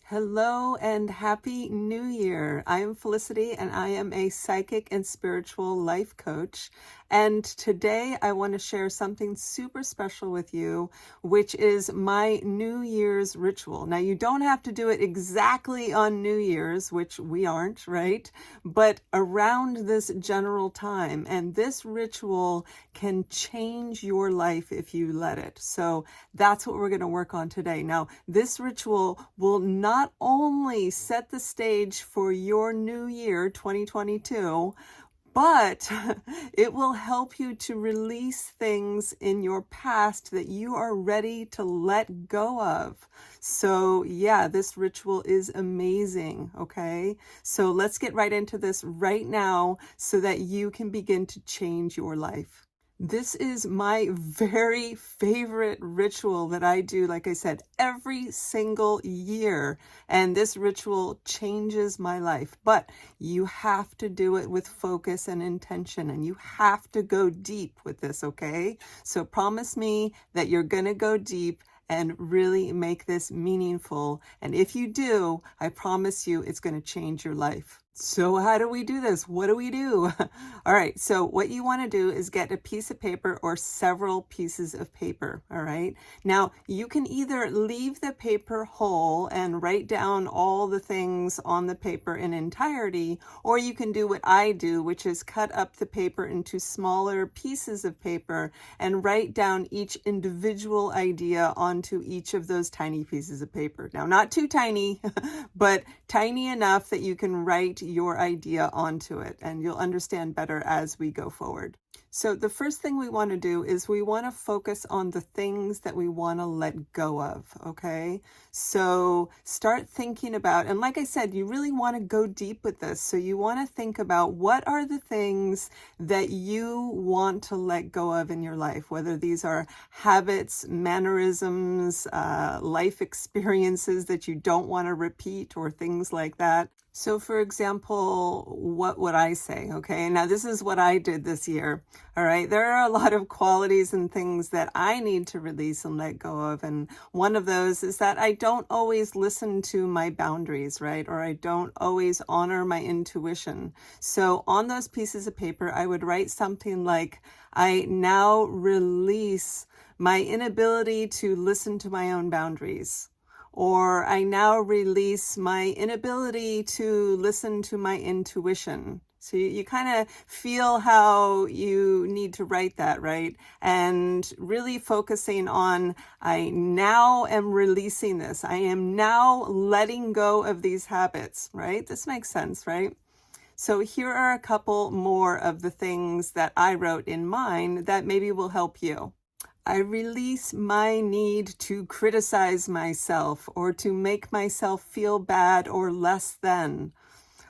Hello and happy new year. I am Felicity and I am a psychic and spiritual life coach. And today I want to share something super special with you, which is my New Year's ritual. Now, you don't have to do it exactly on New Year's, which we aren't, right? But around this general time. And this ritual can change your life if you let it. So that's what we're going to work on today. Now, this ritual will not only set the stage for your new year, 2022, but it will help you to release things in your past that you are ready to let go of. So yeah, this ritual is amazing, okay? So let's get right into this right now so that you can begin to change your life. This is my very favorite ritual that I do, like I said, every single year. And this ritual changes my life. But you have to do it with focus and intention. And you have to go deep with this, okay? So promise me that you're going to go deep and really make this meaningful. And if you do, I promise you it's going to change your life. So how do we do this? What do we do? All right. So what you want to do is get a piece of paper or several pieces of paper. All right. Now you can either leave the paper whole and write down all the things on the paper in entirety, or you can do what I do, which is cut up the paper into smaller pieces of paper and write down each individual idea onto each of those tiny pieces of paper. Now, not too tiny, but tiny enough that you can write your idea onto it, and you'll understand better as we go forward. So the first thing we want to do is we want to focus on the things that we want to let go of, okay? So start thinking about, and like I said, you really want to go deep with this. So you want to think about what are the things that you want to let go of in your life, whether these are habits, mannerisms, life experiences that you don't want to repeat or things like that. So for example, what would I say? Okay, now this is what I did this year. All right, there are a lot of qualities and things that I need to release and let go of. And one of those is that I don't always listen to my boundaries, right? Or I don't always honor my intuition. So on those pieces of paper, I would write something like, I now release my inability to listen to my own boundaries. Or I now release my inability to listen to my intuition. So you kind of feel how you need to write that, right? And really focusing on, I now am releasing this. I am now letting go of these habits, right? This makes sense, right? So here are a couple more of the things that I wrote in mine that maybe will help you. I release my need to criticize myself or to make myself feel bad or less than.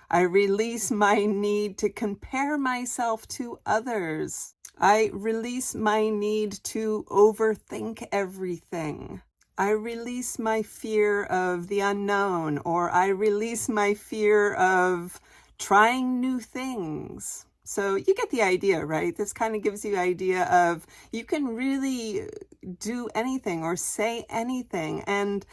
I release my need to compare myself to others. I release my need to overthink everything. I release my fear of the unknown, or I release my fear of trying new things. So you get the idea, right? This kind of gives you the idea of you can really do anything or say anything. And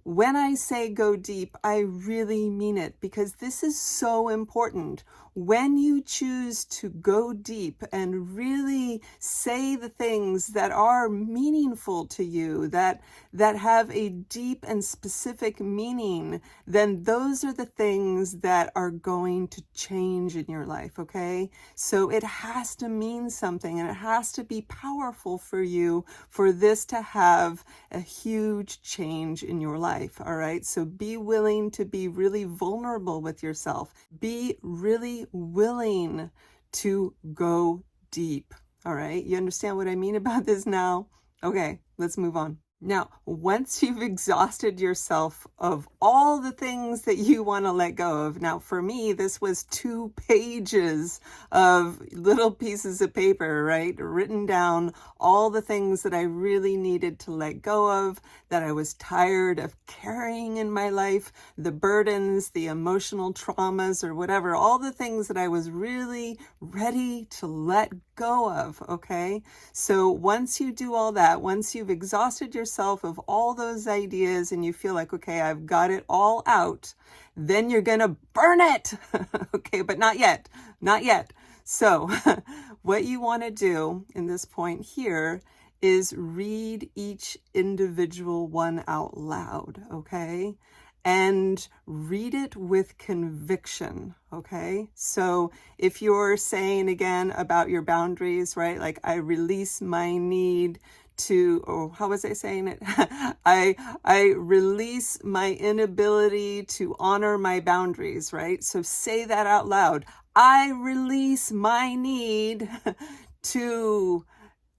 when I say go deep, I really mean it, because this is so important. When you choose to go deep and really say the things that are meaningful to you, that have a deep and specific meaning, then those are the things that are going to change in your life, okay? So it has to mean something, and it has to be powerful for you for this to have a huge change in your life, all right? So be willing to be really vulnerable with yourself. Be really willing to go deep, all right? You understand what I mean about this now? Okay, let's move on. Now, once you've exhausted yourself of all the things that you want to let go of, now for me, this was 2 pages of little pieces of paper, right? Written down all the things that I really needed to let go of, that I was tired of carrying in my life, the burdens, the emotional traumas, or whatever, all the things that I was really ready to let go of, okay? So once you do all that, once you've exhausted yourself of all those ideas and you feel like, okay, I've got it all out, then you're going to burn it. Okay, but not yet, not yet. So what you want to do in this point here is read each individual one out loud, okay? And read it with conviction, okay? So if you're saying again about your boundaries, right? Like, I release my need to, or how was I saying it? I release my inability to honor my boundaries, right? So say that out loud. I release my need to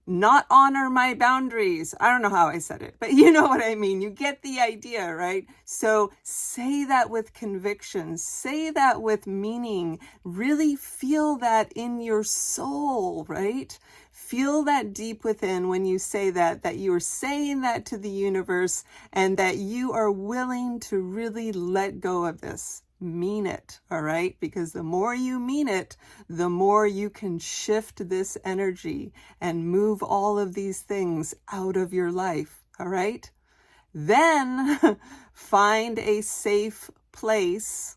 not honor my boundaries. I don't know how I said it, but you know what I mean. You get the idea, right? So say that with conviction, say that with meaning, really feel that in your soul, right? Feel that deep within when you say that you are saying that to the universe and that you are willing to really let go of this. Mean it, all right? Because the more you mean it, the more you can shift this energy and move all of these things out of your life, all right? Then find a safe place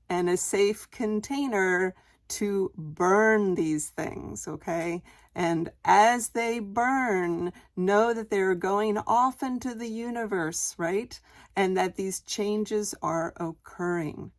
and a safe container to burn these things, okay? And as they burn, know that they're going off into the universe, right? And that these changes are occurring.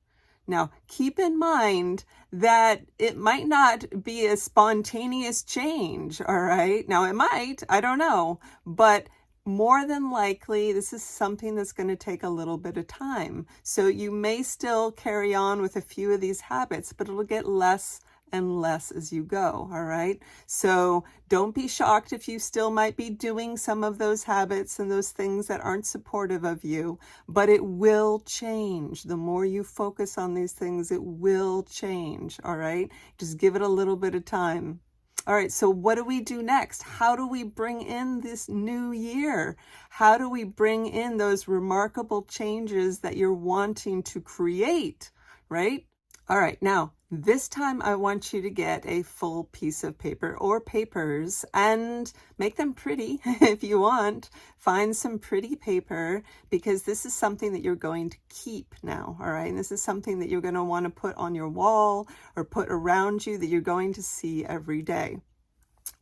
Now, keep in mind that it might not be a spontaneous change, all right? Now, it might, I don't know, but more than likely, this is something that's going to take a little bit of time. So you may still carry on with a few of these habits, but it'll get less and less as you go, all right? So don't be shocked if you still might be doing some of those habits and those things that aren't supportive of you, but it will change. The more you focus on these things, it will change, all right? Just give it a little bit of time. All right, so what do we do next? How do we bring in this new year? How do we bring in those remarkable changes that you're wanting to create, right? All right, now, this time I want you to get a full piece of paper or papers and make them pretty if you want. Find some pretty paper because this is something that you're going to keep now, all right? And this is something that you're going to want to put on your wall or put around you that you're going to see every day.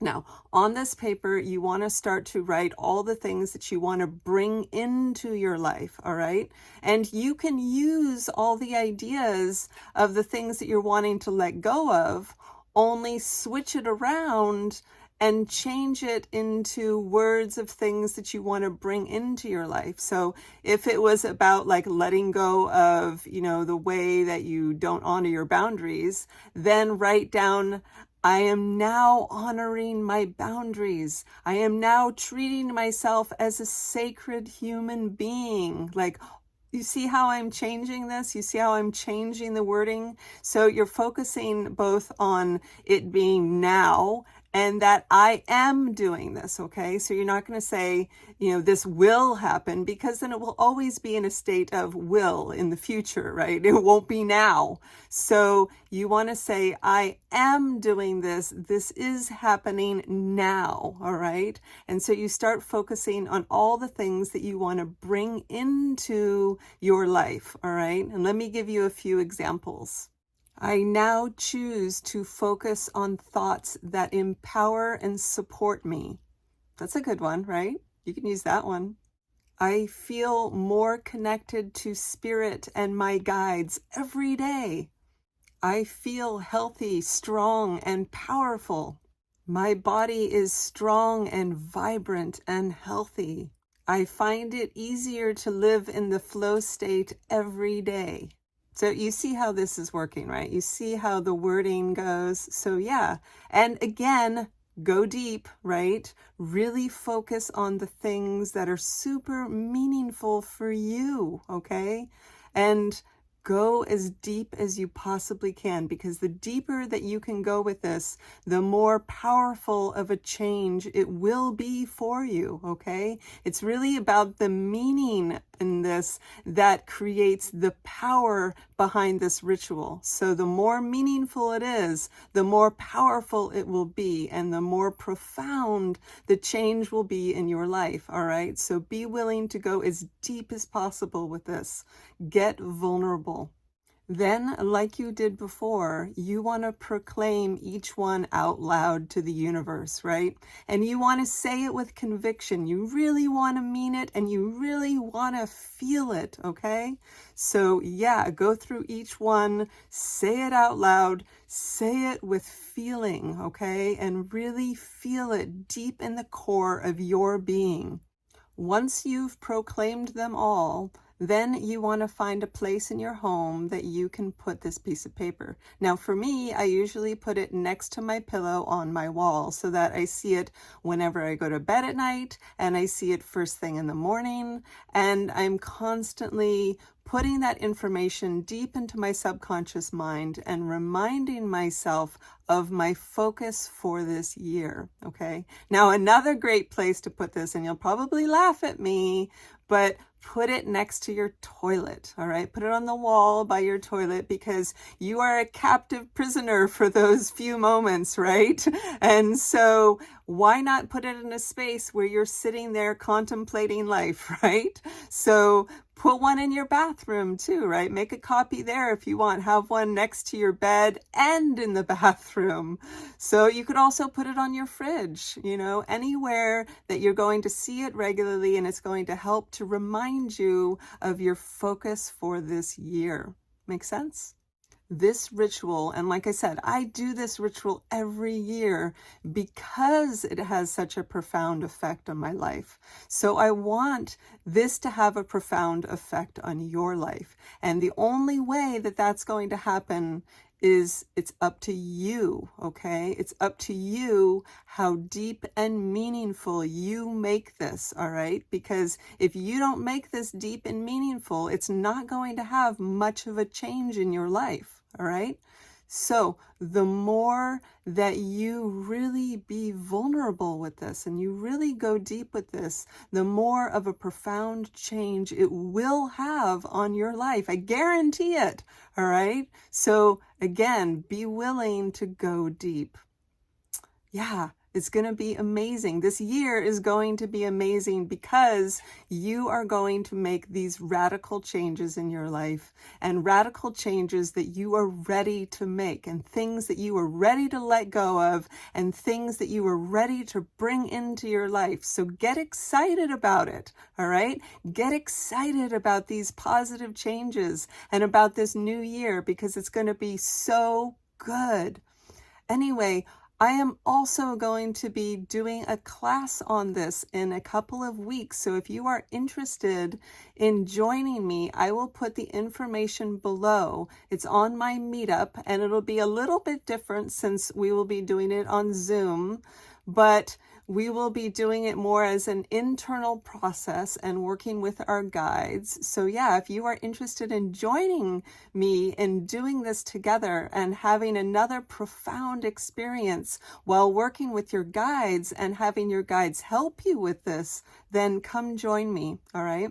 Now, on this paper, you want to start to write all the things that you want to bring into your life, all right? And you can use all the ideas of the things that you're wanting to let go of, only switch it around and change it into words of things that you want to bring into your life. So if it was about like letting go of, the way that you don't honor your boundaries, then write down, I am now honoring my boundaries. I am now treating myself as a sacred human being. Like, you see how I'm changing this? You see how I'm changing the wording? So you're focusing both on it being now and that I am doing this, okay? So you're not going to say, this will happen, because then it will always be in a state of will in the future, right? It won't be now. So you want to say, I am doing this. This is happening now, all right? And so you start focusing on all the things that you want to bring into your life, all right? And let me give you a few examples. I now choose to focus on thoughts that empower and support me. That's a good one, right? You can use that one. I feel more connected to spirit and my guides every day. I feel healthy, strong, and powerful. My body is strong and vibrant and healthy. I find it easier to live in the flow state every day. So you see how this is working, right? You see how the wording goes. So yeah, and again, go deep, right? Really focus on the things that are super meaningful for you, okay? And go as deep as you possibly can, because the deeper that you can go with this, the more powerful of a change it will be for you, okay? It's really about the meaning in this that creates the power behind this ritual. So the more meaningful it is, the more powerful it will be, and the more profound the change will be in your life. All right. So be willing to go as deep as possible with this. Get vulnerable. Then, like you did before, you want to proclaim each one out loud to the universe, right? And you want to say it with conviction. You really want to mean it, and you really want to feel it, okay? So yeah, go through each one, say it out loud, say it with feeling, okay? And really feel it deep in the core of your being. Once you've proclaimed them all, then you want to find a place in your home that you can put this piece of paper. Now for me, I usually put it next to my pillow on my wall so that I see it whenever I go to bed at night, and I see it first thing in the morning, and I'm constantly putting that information deep into my subconscious mind and reminding myself of my focus for this year, okay? Now, another great place to put this, and you'll probably laugh at me, but put it next to your toilet, all right? Put it on the wall by your toilet, because you are a captive prisoner for those few moments, right? And so why not put it in a space where you're sitting there contemplating life, right? So put one in your bathroom too, right? Make a copy there if you want. Have one next to your bed and in the bathroom. So you could also put it on your fridge, anywhere that you're going to see it regularly, and it's going to help to remind you of your focus for this year. Make sense? This ritual, and like I said, I do this ritual every year because it has such a profound effect on my life. So I want this to have a profound effect on your life. And the only way that that's going to happen is it's up to you, okay? It's up to you how deep and meaningful you make this, all right? Because if you don't make this deep and meaningful, it's not going to have much of a change in your life, all right? So the more that you really be vulnerable with this and you really go deep with this, the more of a profound change it will have on your life. I guarantee it. All right. So again, be willing to go deep. Yeah. It's going to be amazing. This year is going to be amazing because you are going to make these radical changes in your life, and radical changes that you are ready to make, and things that you are ready to let go of, and things that you are ready to bring into your life. So get excited about it. All right. Get excited about these positive changes and about this new year, because it's going to be so good. Anyway, I am also going to be doing a class on this in a couple of weeks. So if you are interested in joining me, I will put the information below. It's on my Meetup, and it'll be a little bit different since we will be doing it on Zoom, but we will be doing it more as an internal process and working with our guides. So yeah, if you are interested in joining me in doing this together and having another profound experience while working with your guides and having your guides help you with this, then come join me, all right?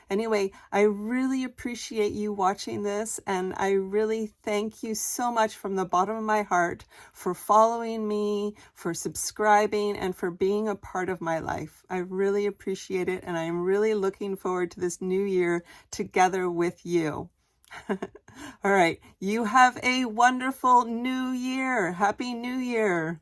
Anyway, I really appreciate you watching this, and I really thank you so much from the bottom of my heart for following me, for subscribing, and for being a part of my life. I really appreciate it, and I'm really looking forward to this new year together with you. All right, you have a wonderful new year. Happy New Year.